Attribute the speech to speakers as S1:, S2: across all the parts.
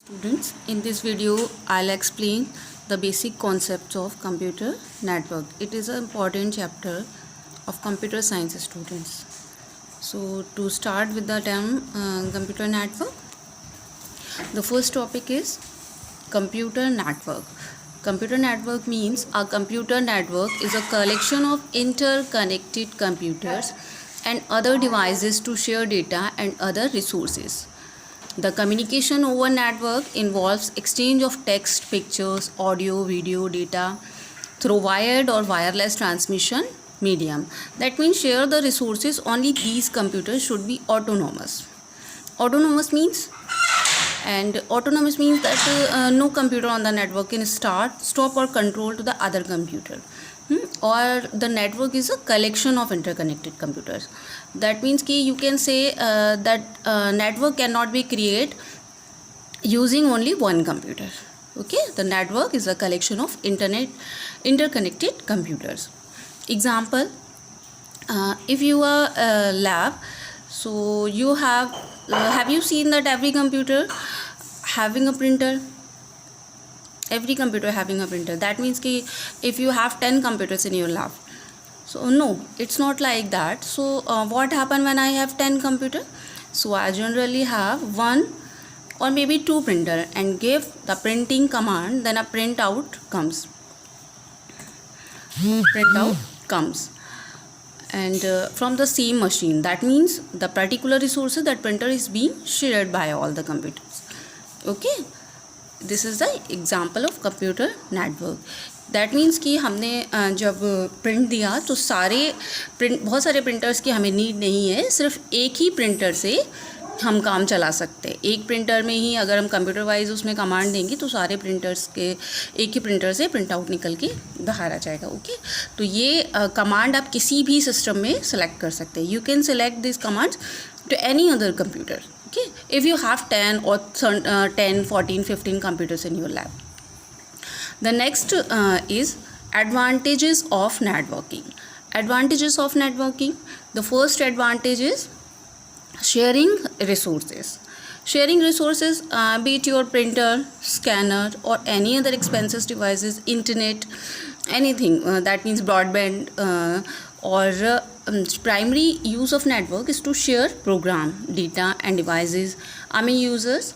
S1: Students, in this video I'll explain the basic concepts of computer network. It is an important chapter of computer science students. So to start with the term computer network, the first topic is computer network. Computer network means a computer network is a collection of interconnected computers and other devices to share data and other resources. The communication over network involves exchange of text, pictures, audio, video, data through wired or wireless transmission medium. That means share the resources, only these computers should be autonomous. Autonomous means that no computer on the network can stop or control to the other computer. Or the network is a collection of interconnected computers. That means कि you can say that network cannot be created using only one computer. Okay, the network is a collection of interconnected computers. Example, if you are a lab, so you have you seen that every computer having a printer? Every computer having a printer. That means कि if you have 10 computers in your lab, so no, it's not like that. So what happen when I have 10 computer? So I generally have one or maybe two printer and give the printing command, then a printout comes. Printout comes and from the same machine. That means the particular resources, that printer is being shared by all the computers. Okay, this is the example of computer network. That means कि हमने जब print दिया तो बहुत सारे printers की हमें need नहीं है. सिर्फ एक ही प्रिंटर से हम काम चला सकते हैं. एक प्रिंटर में ही अगर हम कंप्यूटर वाइज उसमें कमांड देंगे तो सारे प्रिंटर्स के एक ही प्रिंटर से प्रिंट आउट निकल के बाहर आ जाएगा. ओके, तो ये कमांड आप किसी भी सिस्टम में सेलेक्ट कर सकते हैं. You can select this commands to any other computer. Okay, if you have 10 or 10, 14, 15 computers in your lab. The next is advantages of networking. Advantages of networking. The first advantage is sharing resources. Sharing resources, be it your printer, scanner or any other expensive devices, internet, anything that means broadband or primary use of network is to share program, data and devices among users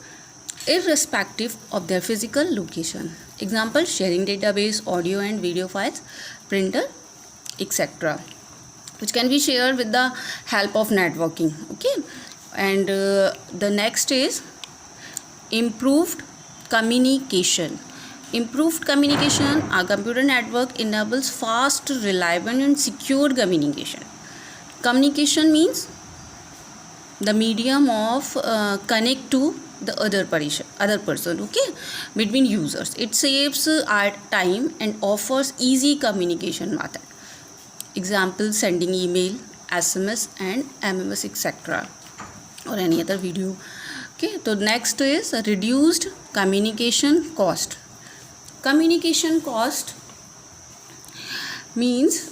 S1: irrespective of their physical location. Example, sharing database, audio and video files, printer, etc., which can be shared with the help of networking. Okay, and the next is improved communication. Improved communication. A computer network enables fast, reliable and secure communication. Communication means the medium of connect to the other person, okay, between users. It saves our time and offers easy communication method. Example, sending email, SMS and MMS, etc., or any other video. Okay, so next is reduced communication cost. Communication cost means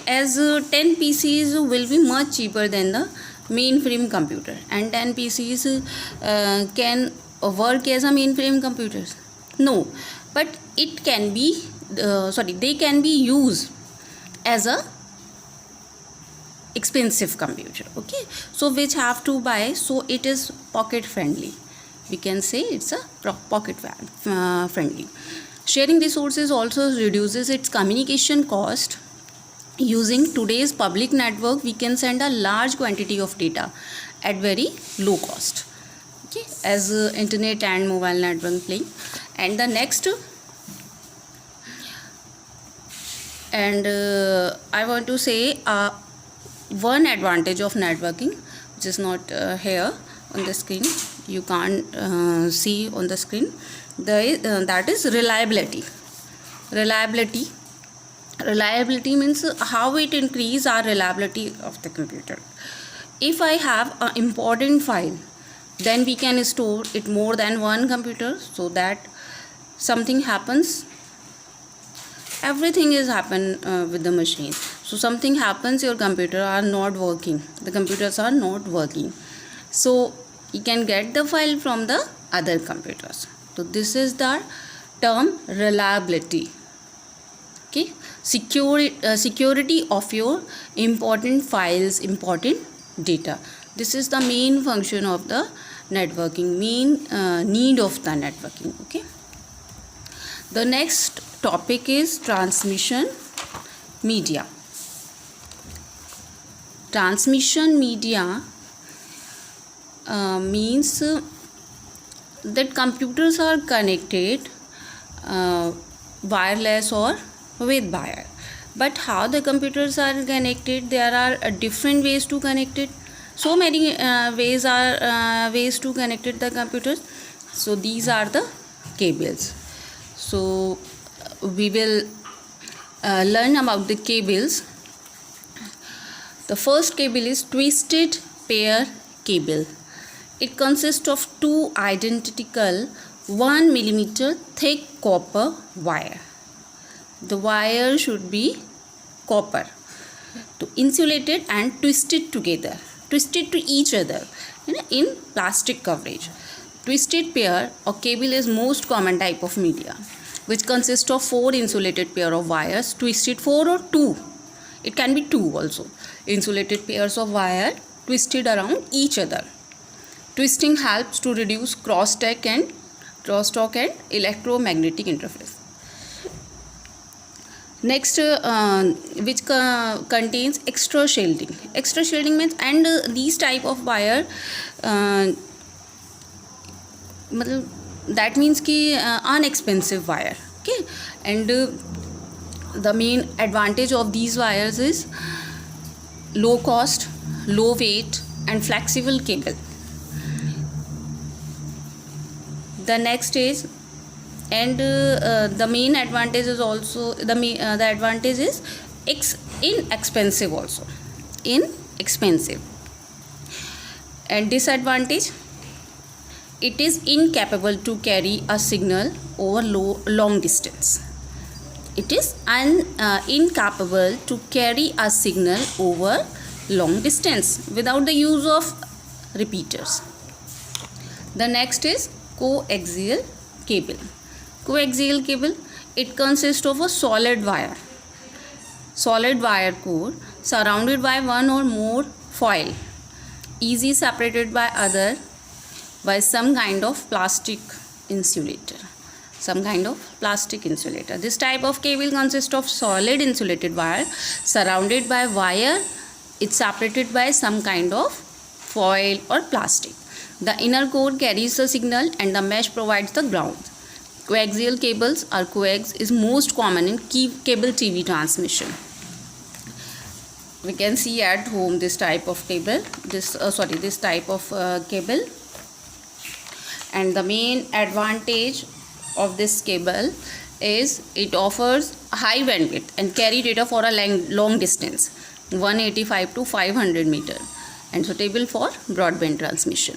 S1: as 10 PCs will be much cheaper than the mainframe computer, and 10 PCs can work as a mainframe computers. No, but it can be they can be used as a expensive computer. Okay, so which have to buy, so it is pocket friendly. We can say it's a pocket friendly. Sharing resources also reduces its communication cost. Using today's public network, we can send a large quantity of data at very low cost. Okay, as internet and mobile network playing. And the next, and I want to say one advantage of networking, which is not here on the screen. You can't see on the screen. That is reliability. Reliability means how it increase our reliability of the computer. If I have an important file, then we can store it more than one computer, so that something happens, everything is happen with the machine. So something happens, your computer are not working, the computers are not working, so you can get the file from the other computers. So this is the term reliability. Okay, security of your important files, important data. This is the main function of the networking, main need of the networking. Okay, the next topic is transmission media. Transmission media means that computers are connected wireless or with wire. But how the computers are connected? There are different ways to connect it. So many ways to connect it, the computers. So these are the cables. So we will learn about the cables. The first cable is twisted pair cable. It consists of two identical 1 millimeter thick copper wire. The wire should be copper, insulated and twisted together, twisted to each other in plastic coverage. Twisted pair or cable is most common type of media, which consists of 4 insulated pair of wires, twisted 4 or 2. It can be 2 also. Insulated pairs of wire twisted around each other. Twisting helps to reduce crosstalk and electromagnetic interference. Next, which contains extra shielding. Extra shielding means, and these type of wire, that means ki inexpensive wire. Okay, and the main advantage of these wires is low cost, low weight, and flexible cable. The next is, and the main advantage is also the advantage is inexpensive also, inexpensive. And disadvantage, it is incapable to carry a signal over long distance. It is incapable to carry a signal over long distance without the use of repeaters. The next is coaxial cable. Coaxial cable, it consists of a solid wire core surrounded by one or more foil, easily separated by some kind of plastic insulator. This type of cable consists of solid insulated wire surrounded by wire. It's separated by some kind of foil or plastic. The inner core carries the signal and the mesh provides the ground. Coaxial cables or coax is most common in cable TV transmission. We can see at home this type of cable, this type of cable. And the main advantage of this cable is it offers high bandwidth and carry data for a long distance, 185 to 500 meter, and suitable for broadband transmission.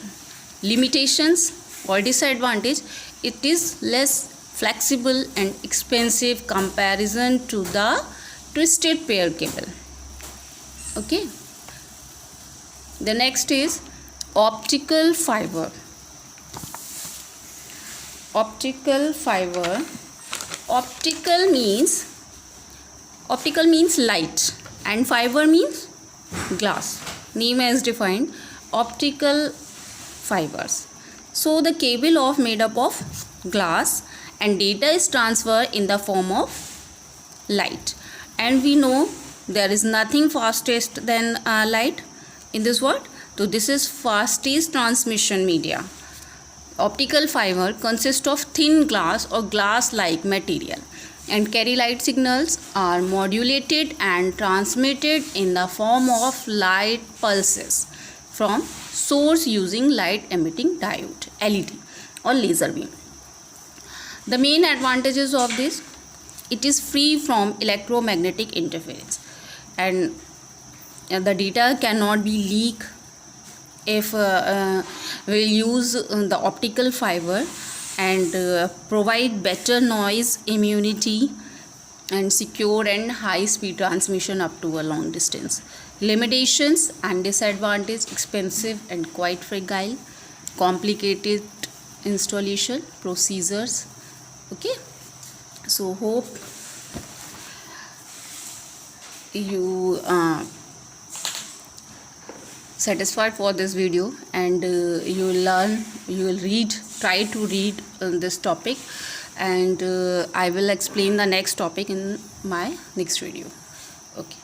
S1: Limitations or disadvantage, it is less flexible and expensive comparison to the twisted pair cable. Okay. The next is optical fiber. Optical means light and fiber means glass. Name as defined, optical fibers. So the cable of made up of glass and data is transferred in the form of light. And we know there is nothing fastest than light in this world. So this is fastest transmission media. Optical fiber consists of thin glass or glass-like material and carry light signals, are modulated and transmitted in the form of light pulses from source using light emitting diode, LED or laser beam. The main advantages of this, it is free from electromagnetic interference and the data cannot be leaked if we use the optical fiber, and provide better noise immunity and secure and high speed transmission up to a long distance. limitations and disadvantage: expensive and quite fragile, complicated installation procedures. Okay, so hope you satisfied for this video, and you will learn, you will read, try to read this topic, and I will explain the next topic in my next video. Okay.